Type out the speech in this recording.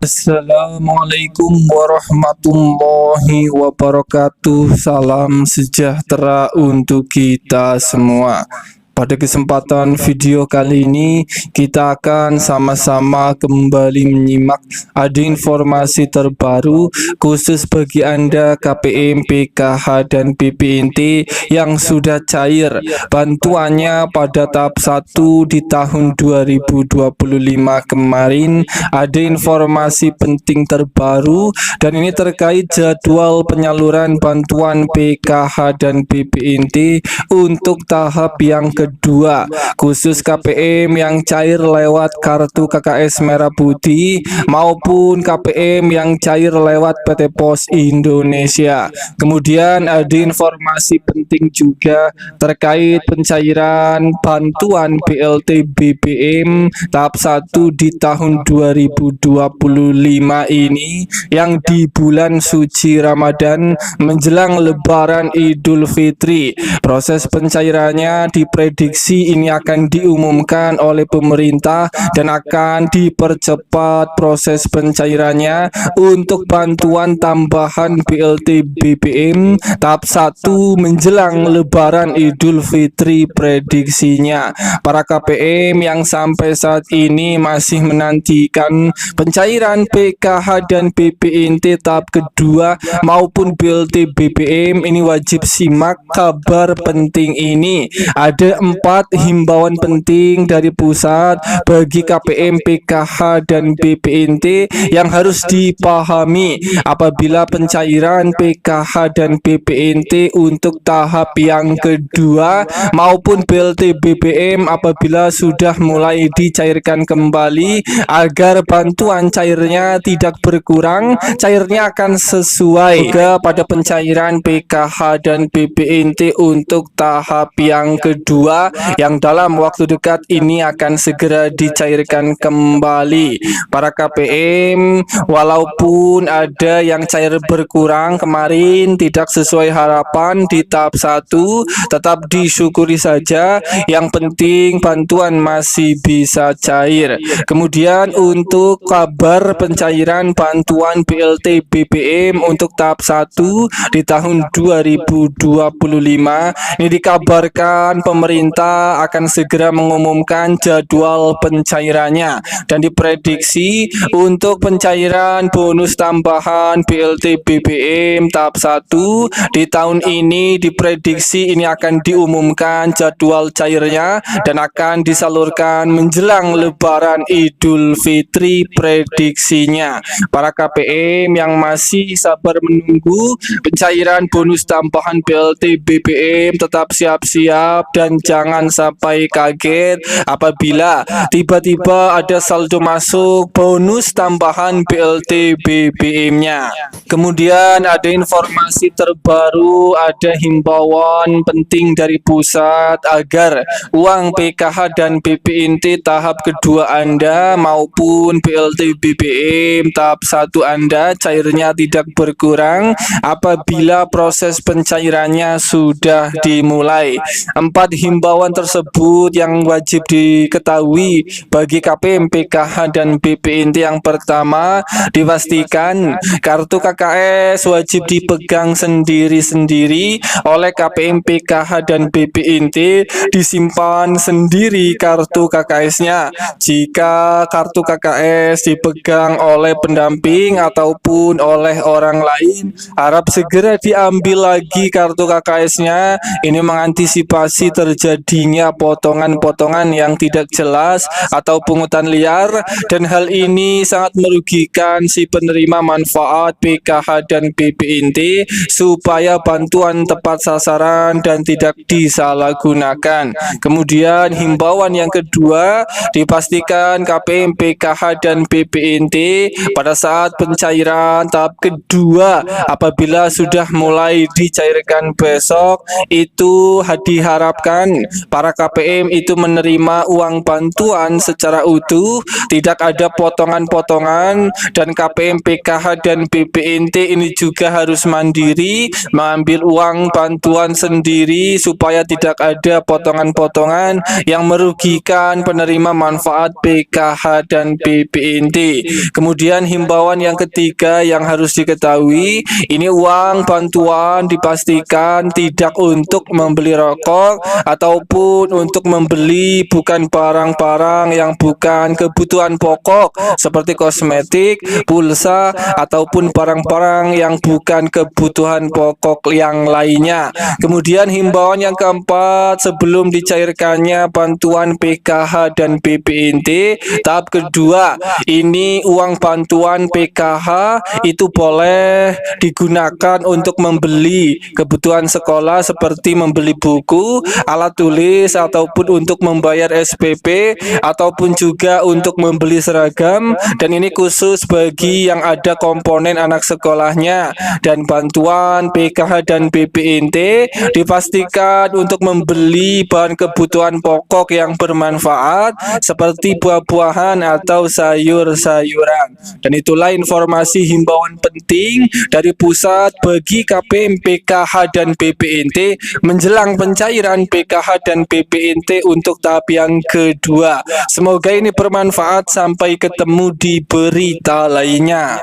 Assalamualaikum warahmatullahi wabarakatuh. Salam sejahtera untuk kita semua. Pada kesempatan video kali ini kita akan sama-sama kembali menyimak ada informasi terbaru khusus bagi Anda KPM, PKH dan BPNT yang sudah cair bantuannya pada tahap 1 di tahun 2025 kemarin. Ada informasi penting terbaru dan ini terkait jadwal penyaluran bantuan PKH dan BPNT untuk tahap yang kedua khusus KPM yang cair lewat kartu KKS Merah Putih maupun KPM yang cair lewat PT Pos Indonesia. Kemudian ada informasi penting juga terkait pencairan bantuan BLT BBM tahap 1 di tahun 2025 ini yang di bulan suci Ramadan menjelang Lebaran Idul Fitri. Proses pencairannya diprediksi ini akan diumumkan oleh pemerintah dan akan dipercepat proses pencairannya untuk bantuan tambahan BLT BBM tahap 1 menjelang Lebaran Idul Fitri. Prediksinya para KPM yang sampai saat ini masih menantikan pencairan PKH dan BPNT tahap kedua maupun BLT BBM ini wajib simak kabar penting ini. Ada 4 himbauan penting dari pusat bagi KPM, PKH dan BPNT yang harus dipahami apabila pencairan PKH dan BPNT untuk tahap yang kedua maupun BLT BBM apabila sudah mulai dicairkan kembali agar bantuan cairnya tidak berkurang, cairnya akan sesuai juga pada pencairan PKH dan BPNT untuk tahap yang kedua yang dalam waktu dekat ini akan segera dicairkan kembali. Para KPM walaupun ada yang cair berkurang kemarin tidak sesuai harapan di tahap 1, tetap disyukuri saja, yang penting bantuan masih bisa cair. Kemudian untuk kabar pencairan bantuan BLT BBM untuk tahap 1 di tahun 2025 ini dikabarkan pemerintah akan segera mengumumkan jadwal pencairannya dan diprediksi untuk pencairan bonus tambahan BLT BBM tahap 1 di tahun ini diprediksi ini akan diumumkan jadwal cairnya dan akan disalurkan menjelang Lebaran Idul Fitri. Prediksinya para KPM yang masih sabar menunggu pencairan bonus tambahan BLT BBM tetap siap-siap dan jangan sampai kaget apabila tiba-tiba ada saldo masuk bonus tambahan BLT BBM-nya. Kemudian ada informasi terbaru, ada himbauan penting dari pusat agar uang PKH dan BPNT tahap kedua Anda maupun BLT BBM tahap 1 Anda cairnya tidak berkurang apabila proses pencairannya sudah dimulai. 4 himbauan tersebut yang wajib diketahui bagi KPM, PKH dan BPNT. Yang pertama, dipastikan kartu KKS wajib dipegang sendiri-sendiri oleh KPM, PKH dan BPNT, disimpan sendiri kartu KKS-nya. Jika kartu KKS dipegang oleh pendamping ataupun oleh orang lain, harap segera diambil lagi kartu KKS-nya. Ini mengantisipasi terjadinya potongan-potongan yang tidak jelas atau pungutan liar, dan hal ini sangat merugikan si penerima manfaat PKH dan BPNT supaya bantuan tepat sasaran dan tidak disalahgunakan. Kemudian himbauan yang kedua, dipastikan KPM, PKH dan BPNT pada saat pencairan tahap kedua apabila sudah mulai dicairkan besok itu diharapkan para KPM itu menerima uang bantuan secara utuh, tidak ada potongan-potongan, dan KPM, PKH, dan BPNT ini juga harus mandiri mengambil uang bantuan sendiri supaya tidak ada potongan-potongan yang merugikan penerima manfaat PKH dan BPNT. Kemudian himbauan yang ketiga yang harus diketahui, ini uang bantuan dipastikan tidak untuk membeli rokok ataupun untuk membeli bukan barang-barang yang bukan kebutuhan pokok seperti kosmetik, pulsa, ataupun barang-barang yang bukan kebutuhan pokok yang lainnya. Kemudian himbauan yang keempat, sebelum dicairkannya bantuan PKH dan BPNT tahap kedua, ini uang bantuan PKH itu boleh digunakan untuk membeli kebutuhan sekolah seperti membeli buku, alat tulis, ataupun untuk membayar SPP, ataupun juga untuk membeli seragam, dan ini khusus bagi yang ada komponen anak sekolahnya. Dan bantuan PKH dan BPNT dipastikan untuk membeli bahan kebutuhan pokok yang bermanfaat seperti buah-buahan atau sayur-sayuran. Dan itulah informasi himbauan penting dari pusat bagi KPM, PKH, dan BPNT menjelang pencairan PKH dan BPNT untuk tahap yang kedua. Semoga ini bermanfaat. Sampai ketemu di berita lainnya.